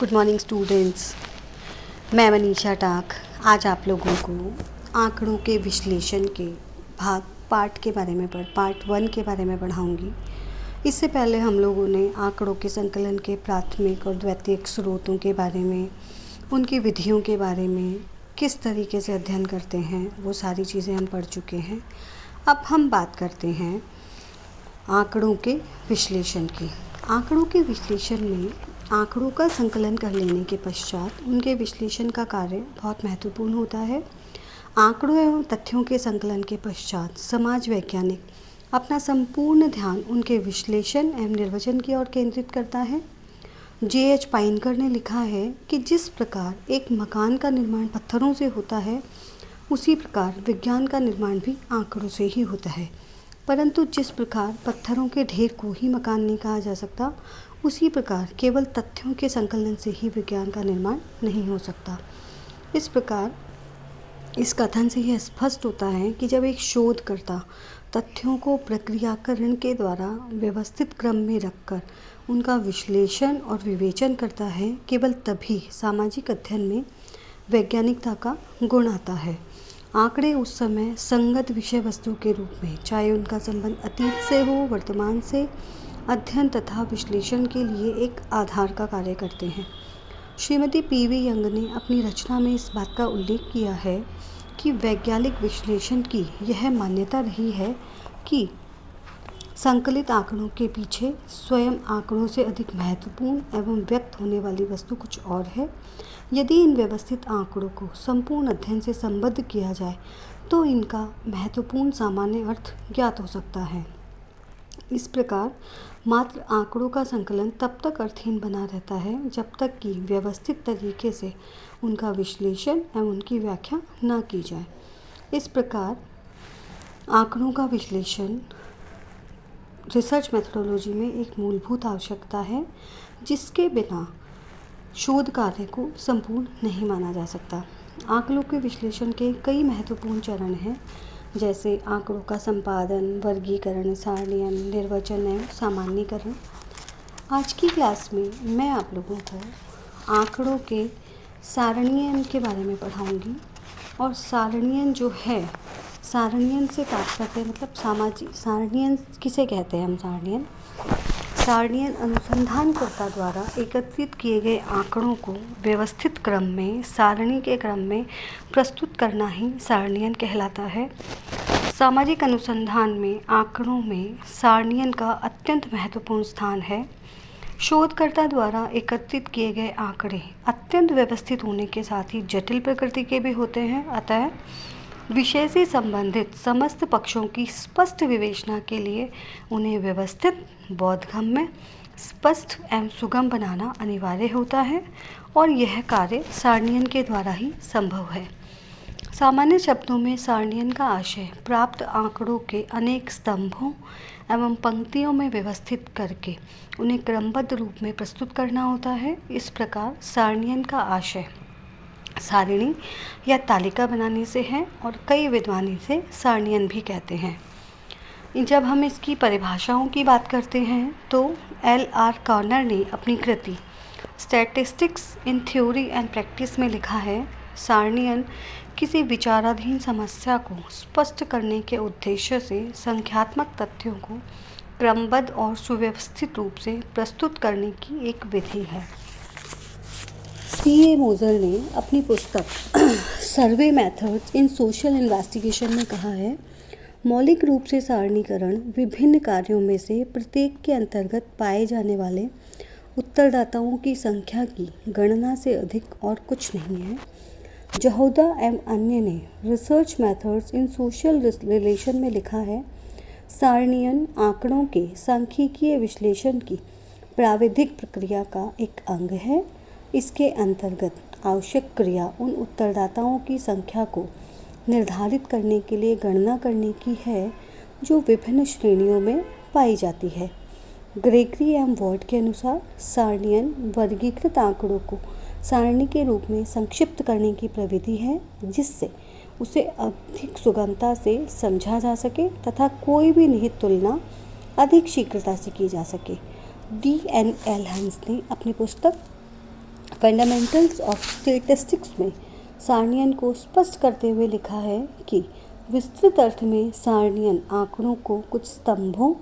Good morning students. मैं मनीषा टाक आज आप लोगों को आंकड़ों के विश्लेषण के पार्ट 1 के बारे में पढ़ाऊंगी। इससे पहले हम लोगों ने आंकड़ों के संकलन के प्राथमिक और द्वितीयक स्रोतों के बारे में, उनकी विधियों के बारे में, किस तरीके से अध्ययन करते हैं, वो सारी चीज़ें हम पढ़ चुके हैं। अब हम बात करते हैं आंकड़ों के विश्लेषण की। आंकड़ों के विश्लेषण में आंकड़ों का संकलन कर लेने के पश्चात उनके विश्लेषण का कार्य बहुत महत्वपूर्ण होता है। आंकड़ों एवं तथ्यों के संकलन के पश्चात समाज वैज्ञानिक अपना संपूर्ण ध्यान उनके विश्लेषण एवं निर्वचन की ओर केंद्रित करता है। J.H. पाइनकर ने लिखा है कि जिस प्रकार एक मकान का निर्माण पत्थरों से होता है, उसी प्रकार विज्ञान का निर्माण भी आंकड़ों से ही होता है। परंतु जिस प्रकार पत्थरों के ढेर को ही मकान नहीं कहा जा सकता, उसी प्रकार केवल तथ्यों के संकलन से ही विज्ञान का निर्माण नहीं हो सकता। इस प्रकार इस कथन से यह स्पष्ट होता है कि जब एक शोधकर्ता तथ्यों को प्रक्रियाकरण के द्वारा व्यवस्थित क्रम में रखकर उनका विश्लेषण और विवेचन करता है, केवल तभी सामाजिक अध्ययन में वैज्ञानिकता का गुण आता है। आंकड़े उस समय संगत विषय वस्तु के रूप में, चाहे उनका संबंध अतीत से हो, वर्तमान से, अध्ययन तथा विश्लेषण के लिए एक आधार का कार्य करते हैं। श्रीमती P.V. यंग ने अपनी रचना में इस बात का उल्लेख किया है कि वैज्ञानिक विश्लेषण की यह मान्यता रही है कि संकलित आंकड़ों के पीछे स्वयं आंकड़ों से अधिक महत्वपूर्ण एवं व्यक्त होने वाली वस्तु कुछ और है। यदि इन व्यवस्थित आंकड़ों को संपूर्ण अध्ययन से संबद्ध किया जाए तो इनका महत्वपूर्ण सामान्य अर्थ ज्ञात हो सकता है। इस प्रकार मात्र आंकड़ों का संकलन तब तक अर्थहीन बना रहता है जब तक कि व्यवस्थित तरीके से उनका विश्लेषण एवं उनकी व्याख्या न की जाए। इस प्रकार आंकड़ों का विश्लेषण रिसर्च मेथोडोलॉजी में एक मूलभूत आवश्यकता है, जिसके बिना शोध कार्य को संपूर्ण नहीं माना जा सकता। आंकड़ों के विश्लेषण के कई महत्वपूर्ण चरण हैं, जैसे आंकड़ों का संपादन, वर्गीकरण, सारणीयन, निर्वचन एवं सामान्यीकरण। आज की क्लास में मैं आप लोगों को आंकड़ों के सारणीयन के बारे में पढ़ाऊंगी। और सारणीयन जो है, सारणीयन से तात्पर्य मतलब सारणीयन किसे कहते हैं हम? सारणीयन अनुसंधानकर्ता द्वारा एकत्रित किए गए आंकड़ों को व्यवस्थित क्रम में, सारणी के क्रम में प्रस्तुत करना ही सारणीयन कहलाता है। सामाजिक अनुसंधान में आंकड़ों में सारणीयन का अत्यंत महत्वपूर्ण स्थान है। शोधकर्ता द्वारा एकत्रित किए गए आंकड़े अत्यंत व्यवस्थित होने के साथ ही जटिल प्रकृति के भी होते हैं। अतः विषय से संबंधित समस्त पक्षों की स्पष्ट विवेचना के लिए उन्हें व्यवस्थित, बोधगम्य, स्पष्ट एवं सुगम बनाना अनिवार्य होता है और यह कार्य सारणीयन के द्वारा ही संभव है। सामान्य शब्दों में सारणीयन का आशय प्राप्त आंकड़ों के अनेक स्तंभों एवं पंक्तियों में व्यवस्थित करके उन्हें क्रमबद्ध रूप में प्रस्तुत करना होता है। इस प्रकार सारणीयन का आशय सारिणी या तालिका बनाने से है और कई विद्वान इसे सारणीयन भी कहते हैं। जब हम इसकी परिभाषाओं की बात करते हैं तो L.R. कॉर्नर ने अपनी कृति statistics in theory and practice में लिखा है, सारणीयन किसी विचाराधीन समस्या को स्पष्ट करने के उद्देश्य से संख्यात्मक तथ्यों को क्रमबद्ध और सुव्यवस्थित रूप से प्रस्तुत करने की एक विधि है। C.A. मोजर ने अपनी पुस्तक सर्वे मेथड्स इन सोशल इन्वेस्टिगेशन में कहा है, मौलिक रूप से सारणीकरण विभिन्न कार्यों में से प्रत्येक के अंतर्गत पाए जाने वाले उत्तरदाताओं की संख्या की गणना से अधिक और कुछ नहीं है। जहोदा एवं अन्य ने research methods in social relation में लिखा है, सारणीयन आंकड़ों के सांख्यिकीय विश्लेषण की प्राविधिक प्रक्रिया का एक अंग है। इसके अंतर्गत आवश्यक क्रिया उन उत्तरदाताओं की संख्या को निर्धारित करने के लिए गणना करने की है जो विभिन्न श्रेणियों में पाई जाती है। ग्रेगरी एवं वर्ड के अनुसार सारणीयन वर्गीकृत आंकड़ों को सारणी के रूप में संक्षिप्त करने की प्रविधि है, जिससे उसे अधिक सुगमता से समझा जा सके तथा कोई भी निहित तुलना अधिक शीघ्रता से की जा सके। D.N.L. हंस ने अपनी पुस्तक फंडामेंटल्स ऑफ स्टैटिस्टिक्स में सारणियन को स्पष्ट करते हुए लिखा है कि विस्तृत अर्थ में सारणियन आंकड़ों को कुछ स्तंभों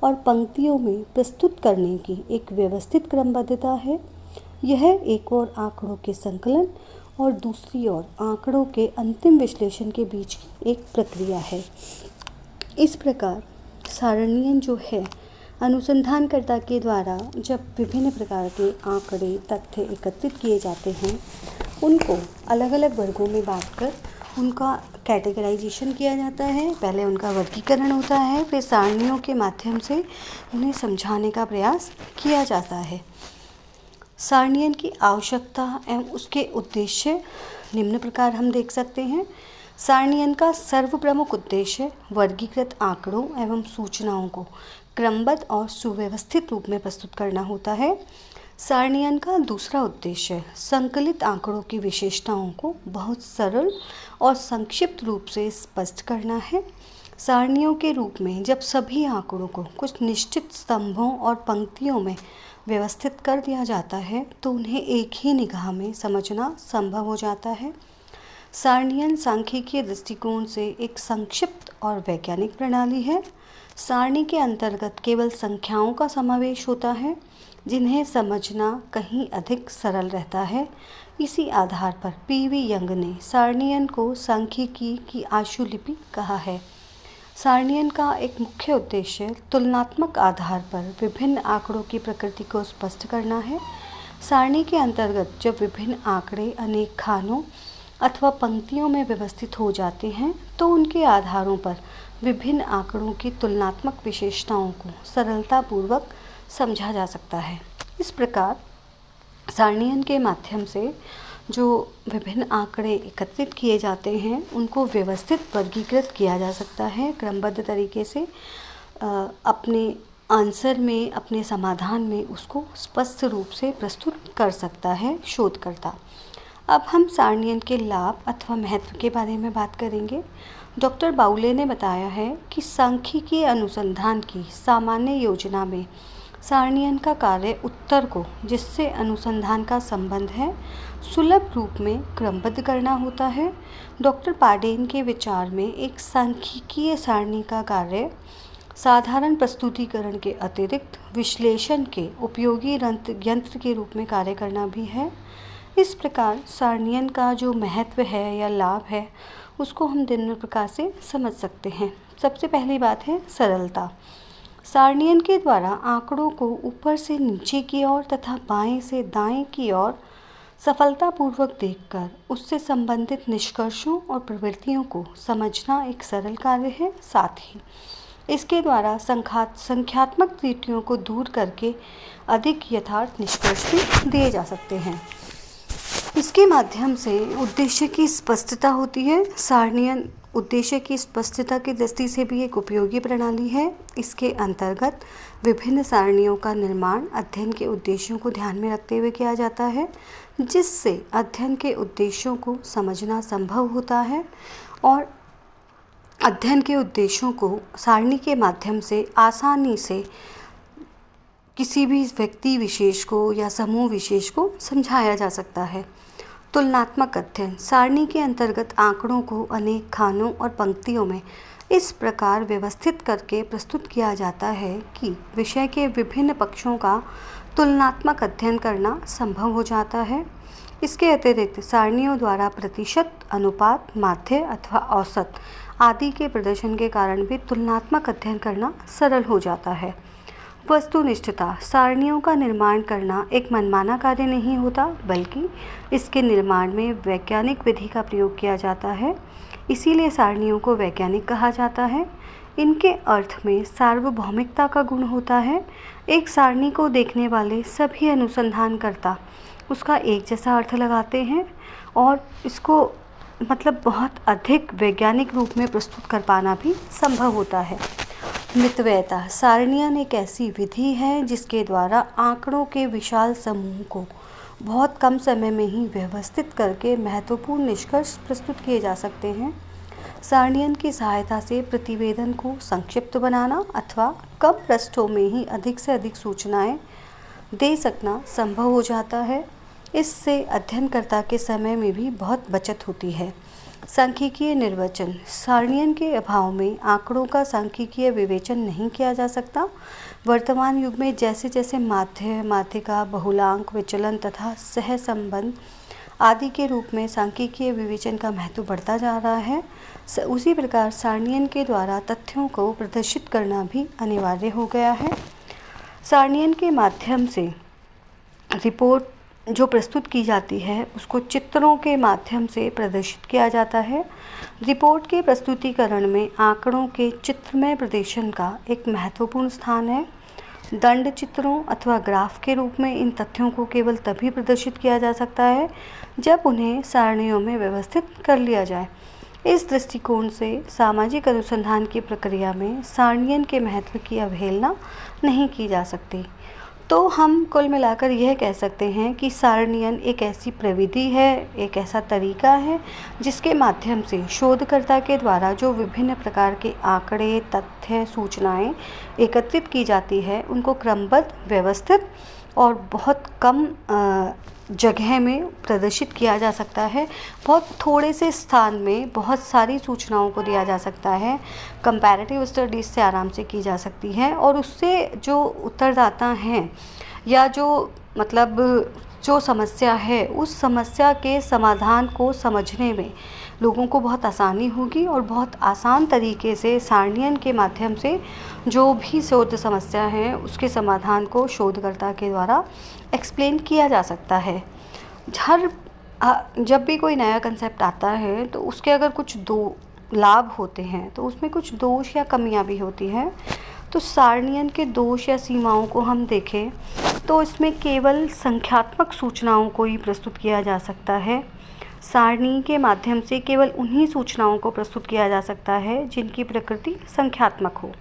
और पंक्तियों में प्रस्तुत करने की एक व्यवस्थित क्रमबद्धता है। यह एक ओर आंकड़ों के संकलन और दूसरी ओर आंकड़ों के अंतिम विश्लेषण के बीच की एक प्रक्रिया है। इस प्रकार सारणियन जो है अनुसंधानकर्ता के द्वारा जब विभिन्न प्रकार के आंकड़े तथ्य एकत्रित किए जाते हैं, उनको अलग अलग वर्गों में बांटकर उनका कैटेगराइजेशन किया जाता है। पहले उनका वर्गीकरण होता है, फिर सारणियों के माध्यम से उन्हें समझाने का प्रयास किया जाता है। सारणियन की आवश्यकता एवं उसके उद्देश्य निम्न प्रकार हम देख सकते हैं। सारणियन का सर्वप्रमुख उद्देश्य वर्गीकृत आंकड़ों एवं सूचनाओं को क्रमबद्ध और सुव्यवस्थित रूप में प्रस्तुत करना होता है। सारणियन का दूसरा उद्देश्य संकलित आंकड़ों की विशेषताओं को बहुत सरल और संक्षिप्त रूप से स्पष्ट करना है। सारणियों के रूप में जब सभी आंकड़ों को कुछ निश्चित स्तंभों और पंक्तियों में व्यवस्थित कर दिया जाता है तो उन्हें एक ही निगाह में समझना संभव हो जाता है। सारणियन सांख्यिकीय दृष्टिकोण से एक संक्षिप्त और वैज्ञानिक प्रणाली है। सारणी के अंतर्गत केवल संख्याओं का समावेश होता है, जिन्हें समझना कहीं अधिक सरल रहता है। इसी आधार पर पीवी यंग ने सारणियन को सांख्यिकी की आशुलिपि कहा है। सारणियन का एक मुख्य उद्देश्य तुलनात्मक आधार पर विभिन्न आंकड़ों की प्रकृति को स्पष्ट करना है। सारणी के अंतर्गत जब विभिन्न आंकड़े अनेक खानों अथवा पंक्तियों में व्यवस्थित हो जाते हैं तो उनके आधारों पर विभिन्न आंकड़ों की तुलनात्मक विशेषताओं को सरलतापूर्वक समझा जा सकता है। इस प्रकार सारणियन के माध्यम से जो विभिन्न आंकड़े एकत्रित किए जाते हैं उनको व्यवस्थित वर्गीकृत किया जा सकता है क्रमबद्ध तरीके से। अपने आंसर में, अपने समाधान में उसको स्पष्ट रूप से प्रस्तुत कर सकता है शोधकर्ता। अब हम सारणियन के लाभ अथवा महत्व के बारे में बात करेंगे। डॉक्टर बाउले ने बताया है कि सांख्यिकीय अनुसंधान की सामान्य योजना में सारणियन का कार्य उत्तर को, जिससे अनुसंधान का संबंध है, सुलभ रूप में क्रमबद्ध करना होता है। डॉक्टर पाडेन के विचार में एक सांख्यिकीय सारणी का कार्य साधारण प्रस्तुतिकरण के अतिरिक्त विश्लेषण के उपयोगी यंत्र के रूप में कार्य करना भी है। इस प्रकार सारणियन का जो महत्व है या लाभ है उसको हम निम्न प्रकार से समझ सकते हैं। सबसे पहली बात है सरलता। सारणियन के द्वारा आंकड़ों को ऊपर से नीचे की ओर तथा बाएं से दाएं की ओर सफलतापूर्वक देखकर उससे संबंधित निष्कर्षों और प्रवृत्तियों को समझना एक सरल कार्य है। साथ ही इसके द्वारा संख्यात्मक त्रुटियों को दूर करके अधिक यथार्थ निष्कर्ष भी दिए जा सकते हैं। इसके माध्यम से उद्देश्य की स्पष्टता होती है। सारणियन उद्देश्य की स्पष्टता की दृष्टि से भी एक उपयोगी प्रणाली है। इसके अंतर्गत विभिन्न सारणियों का निर्माण अध्ययन के उद्देश्यों को ध्यान में रखते हुए किया जाता है, जिससे अध्ययन के उद्देश्यों को समझना संभव होता है और अध्ययन के उद्देश्यों को सारणी के माध्यम से आसानी से किसी भी व्यक्ति विशेष को या समूह विशेष को समझाया जा सकता है। तुलनात्मक अध्ययन सारणी के अंतर्गत आंकड़ों को अनेक खानों और पंक्तियों में इस प्रकार व्यवस्थित करके प्रस्तुत किया जाता है कि विषय के विभिन्न पक्षों का तुलनात्मक अध्ययन करना संभव हो जाता है। इसके अतिरिक्त सारणियों द्वारा प्रतिशत, अनुपात, माध्य अथवा औसत आदि के प्रदर्शन के कारण भी तुलनात्मक अध्ययन करना सरल हो जाता है। वस्तुनिष्ठता सारणियों का निर्माण करना एक मनमाना कार्य नहीं होता, बल्कि इसके निर्माण में वैज्ञानिक विधि का प्रयोग किया जाता है। इसीलिए सारणियों को वैज्ञानिक कहा जाता है। इनके अर्थ में सार्वभौमिकता का गुण होता है। एक सारणी को देखने वाले सभी अनुसंधानकर्ता उसका एक जैसा अर्थ लगाते हैं और इसको बहुत अधिक वैज्ञानिक रूप में प्रस्तुत कर पाना भी संभव होता है। मितव्ययता सारणियन एक ऐसी विधि है जिसके द्वारा आंकड़ों के विशाल समूह को बहुत कम समय में ही व्यवस्थित करके महत्वपूर्ण निष्कर्ष प्रस्तुत किए जा सकते हैं। सारणियन की सहायता से प्रतिवेदन को संक्षिप्त बनाना अथवा कम पृष्ठों में ही अधिक से अधिक सूचनाएं दे सकना संभव हो जाता है। इससे अध्ययनकर्ता के समय में भी बहुत बचत होती है। सांख्यिकीय निर्वचन। सारणियन के अभाव में आंकड़ों का सांख्यिकीय विवेचन नहीं किया जा सकता। वर्तमान युग में जैसे जैसे माध्य, माध्यिका, बहुलांक, विचलन तथा सहसंबंध आदि के रूप में सांख्यिकीय विवेचन का महत्व बढ़ता जा रहा है, उसी प्रकार सारणियन के द्वारा तथ्यों को प्रदर्शित करना भी अनिवार्य हो गया है। सारणियन के माध्यम से रिपोर्ट जो प्रस्तुत की जाती है उसको चित्रों के माध्यम से प्रदर्शित किया जाता है। रिपोर्ट के प्रस्तुतिकरण में आंकड़ों के चित्रमय प्रदर्शन का एक महत्वपूर्ण स्थान है। दंड चित्रों अथवा ग्राफ के रूप में इन तथ्यों को केवल तभी प्रदर्शित किया जा सकता है जब उन्हें सारणियों में व्यवस्थित कर लिया जाए। इस दृष्टिकोण से सामाजिक अनुसंधान की प्रक्रिया में सारणियन के महत्व की अवहेलना नहीं की जा सकती। तो हम कुल मिलाकर यह कह सकते हैं कि सारणियन एक ऐसी प्रविधि है, एक ऐसा तरीका है जिसके माध्यम से शोधकर्ता के द्वारा जो विभिन्न प्रकार के आंकड़े, तथ्य, सूचनाएं एकत्रित की जाती है उनको क्रमबद्ध, व्यवस्थित और बहुत कम जगह में प्रदर्शित किया जा सकता है। बहुत थोड़े से स्थान में बहुत सारी सूचनाओं को दिया जा सकता है। कंपैरेटिव स्टडीज़ से आराम से की जा सकती है और उससे जो उत्तरदाता हैं या जो मतलब जो समस्या है उस समस्या के समाधान को समझने में लोगों को बहुत आसानी होगी और बहुत आसान तरीके से सारणियन के माध्यम से जो भी शोध समस्या है उसके समाधान को शोधकर्ता के द्वारा एक्सप्लेन किया जा सकता है। जब भी कोई नया कंसेप्ट आता है तो उसके अगर कुछ दो लाभ होते हैं तो उसमें कुछ दोष या कमियां भी होती हैं। तो सारणियन के दोष या सीमाओं को हम देखें तो इसमें केवल संख्यात्मक सूचनाओं को ही प्रस्तुत किया जा सकता है। सारणी के माध्यम से केवल उन्हीं सूचनाओं को प्रस्तुत किया जा सकता है जिनकी प्रकृति संख्यात्मक हो।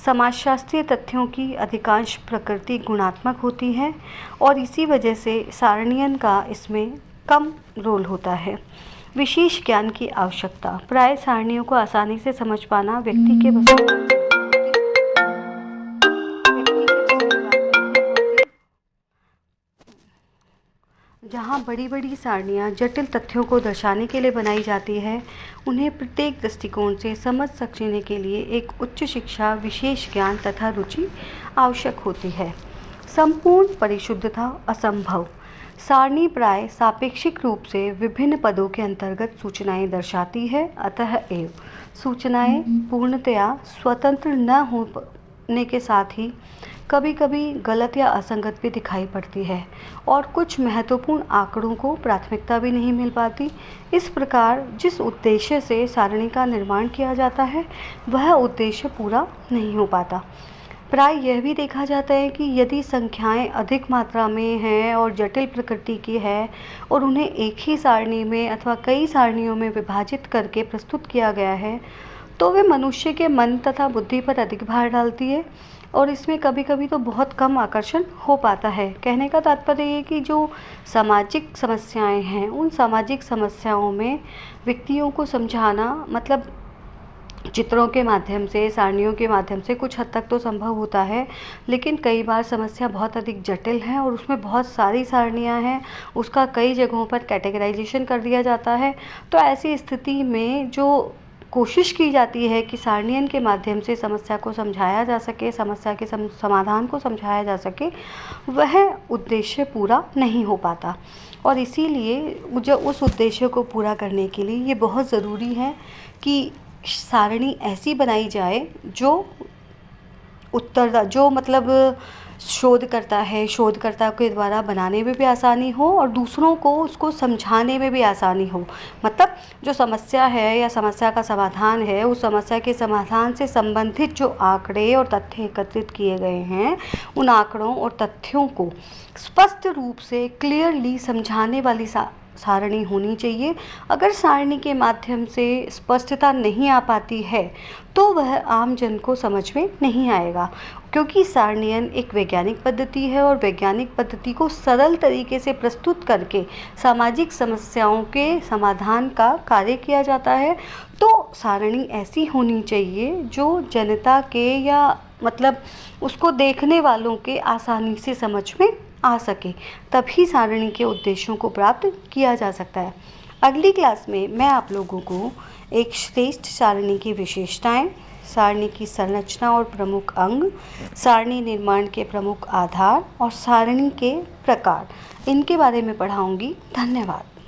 समाजशास्त्रीय तथ्यों की अधिकांश प्रकृति गुणात्मक होती है और इसी वजह से सारणियन का इसमें कम रोल होता है। विशेष ज्ञान की आवश्यकता। प्राय सारणियों को आसानी से समझ पाना व्यक्ति के जहाँ बड़ी बड़ी सारणियाँ जटिल तथ्यों को दर्शाने के लिए बनाई जाती है, उन्हें प्रत्येक दृष्टिकोण से समझ सकने के लिए एक उच्च शिक्षा, विशेष ज्ञान तथा रुचि आवश्यक होती है। संपूर्ण परिशुद्धता असंभव। सारणी प्राय सापेक्षिक रूप से विभिन्न पदों के अंतर्गत सूचनाएं दर्शाती है, अतः एव सूचनाएं पूर्णतया स्वतंत्र न होने के साथ ही कभी कभी गलत या असंगत भी दिखाई पड़ती है और कुछ महत्वपूर्ण आंकड़ों को प्राथमिकता भी नहीं मिल पाती। इस प्रकार जिस उद्देश्य से सारणी का निर्माण किया जाता है वह उद्देश्य पूरा नहीं हो पाता। प्राय यह भी देखा जाता है कि यदि संख्याएं अधिक मात्रा में हैं और जटिल प्रकृति की है और उन्हें एक ही सारणी में अथवा कई सारणियों में विभाजित करके प्रस्तुत किया गया है तो वे मनुष्य के मन तथा बुद्धि पर अधिक भार डालती है और इसमें कभी कभी तो बहुत कम आकर्षण हो पाता है। कहने का तात्पर्य ये कि जो सामाजिक समस्याएं हैं उन सामाजिक समस्याओं में व्यक्तियों को समझाना मतलब चित्रों के माध्यम से, सारणियों के माध्यम से कुछ हद तक तो संभव होता है, लेकिन कई बार समस्या बहुत अधिक जटिल है और उसमें बहुत सारी सारणियां हैं, उसका कई जगहों पर कैटेगराइजेशन कर दिया जाता है। तो ऐसी स्थिति में जो कोशिश की जाती है कि सारणियन के माध्यम से समस्या को समझाया जा सके, समस्या के समाधान को समझाया जा सके, वह उद्देश्य पूरा नहीं हो पाता और इसीलिए जो उस उद्देश्य को पूरा करने के लिए ये बहुत ज़रूरी है कि सारणी ऐसी बनाई जाए जो मतलब शोधकर्ता के द्वारा बनाने में भी आसानी हो और दूसरों को उसको समझाने में भी आसानी हो। मतलब जो समस्या है या समस्या का समाधान है, उस समस्या के समाधान से संबंधित जो आंकड़े और तथ्य एकत्रित किए गए हैं, उन आंकड़ों और तथ्यों को स्पष्ट रूप से क्लियरली समझाने वाली सारणी होनी चाहिए। अगर सारणी के माध्यम से स्पष्टता नहीं आ पाती है तो वह आम जन को समझ में नहीं आएगा, क्योंकि सारणियन एक वैज्ञानिक पद्धति है और वैज्ञानिक पद्धति को सरल तरीके से प्रस्तुत करके सामाजिक समस्याओं के समाधान का कार्य किया जाता है। तो सारणी ऐसी होनी चाहिए जो जनता के या मतलब उसको देखने वालों के आसानी से समझ में आ सके, तभी सारणी के उद्देश्यों को प्राप्त किया जा सकता है। अगली क्लास में मैं आप लोगों को एक श्रेष्ठ सारणी की विशेषताएं, सारणी की संरचना और प्रमुख अंग, सारणी निर्माण के प्रमुख आधार और सारणी के प्रकार, इनके बारे में पढ़ाऊंगी। धन्यवाद।